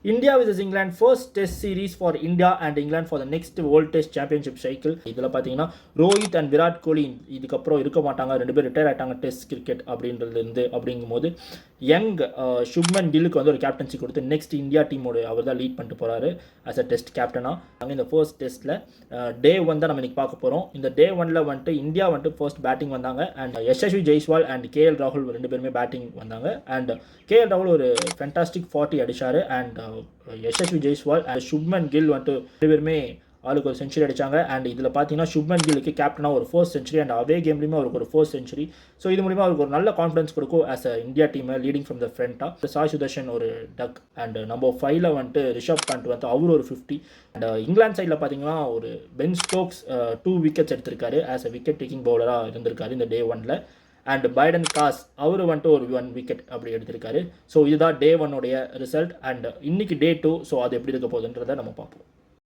India vs England first test series for India and England for the next World Test Championship cycle. இதில் பார்த்தீங்கன்னா Rohit and Virat Kohli இதுக்கப்புறம் இருக்க மாட்டாங்க, 2 பேர் ரிட்டையர் ஆகிட்டாங்க டெஸ்ட் கிரிக்கெட் அப்படின்றதுலேருந்து. அப்படிங்கும்போது யங் சுப்மன் கில்லுக்கு வந்து ஒரு கேப்டன்சி கொடுத்து நெக்ஸ்ட் இந்தியா டீமோட அவர் தான் லீட் பண்ணிட்டு போகிறாரு ஆஸ் அ டெஸ்ட் கேப்டனாக. அங்கே இந்த ஃபர்ஸ்ட் டெஸ்ட்டில் டே 1 தான் நம்ம இன்றைக்கி பார்க்க போகிறோம். இந்த டே 1ல் வந்துட்டு இந்தியா வந்துட்டு ஃபர்ஸ்ட் பேட்டிங் வந்தாங்க and Yashasvi Jaiswal and KL ராகுல் 2 பேருமே பேட்டிங் வந்தாங்க. அண்ட் கேஎல் ராகுல் ஒரு ஃபென்டாஸ்டிக் 40 அடிச்சார் அண்ட் யசஸ்வி ஜெய்ஸ்வால் அண்ட் சுப்மன் கில் வந்துட்டு 2 பேருமே ஆளுக்கு ஒரு செஞ்சுரி அடித்தாங்க. அண்ட் இதில் பார்த்தீங்கன்னா சுப்மன் கில்லுக்கு கேப்டனாக ஒரு ஃபர்ஸ்ட் செஞ்சுரி அண்ட் அவே கேம்லேயுமே அவருக்கு ஒரு ஃபர்ஸ்ட் செஞ்சுரி. ஸோ இது மூலிமா அவருக்கு ஒரு நல்ல கான்ஃபிடன்ஸ் கொடுக்கும் ஆஸ் அ இந்தியா டீமை லீடிங் ஃப்ரம் த ஃப்ரண்ட்டாக. சாய் சுதர்ஷன் ஒரு டக் அண்ட் நம்பர் 5ல் வந்துட்டு ரிஷப் பண்ட் வந்து அவர் ஒரு 50. அண்ட் இங்கிலாந்து சைடில் பார்த்தீங்கன்னா ஒரு பென் ஸ்டோக்ஸ் 2 விக்கெட்ஸ் எடுத்திருக்காரு ஆஸ் அ விக்கெட் டேக்கிங் பவுலராக இருந்திருக்காரு இந்த டே 1ல். அண்ட் பைடன் காஸ் அவர் வந்துட்டு ஒரு 1 விக்கெட் அப்படி எடுத்திருக்காரு. ஸோ இதுதான் டே 1 உடைய ரிசல்ட். அண்ட் இன்னைக்கு டே 2, ஸோ அது எப்படி இருக்க போகுதுன்றதை நம்ம பார்ப்போம்.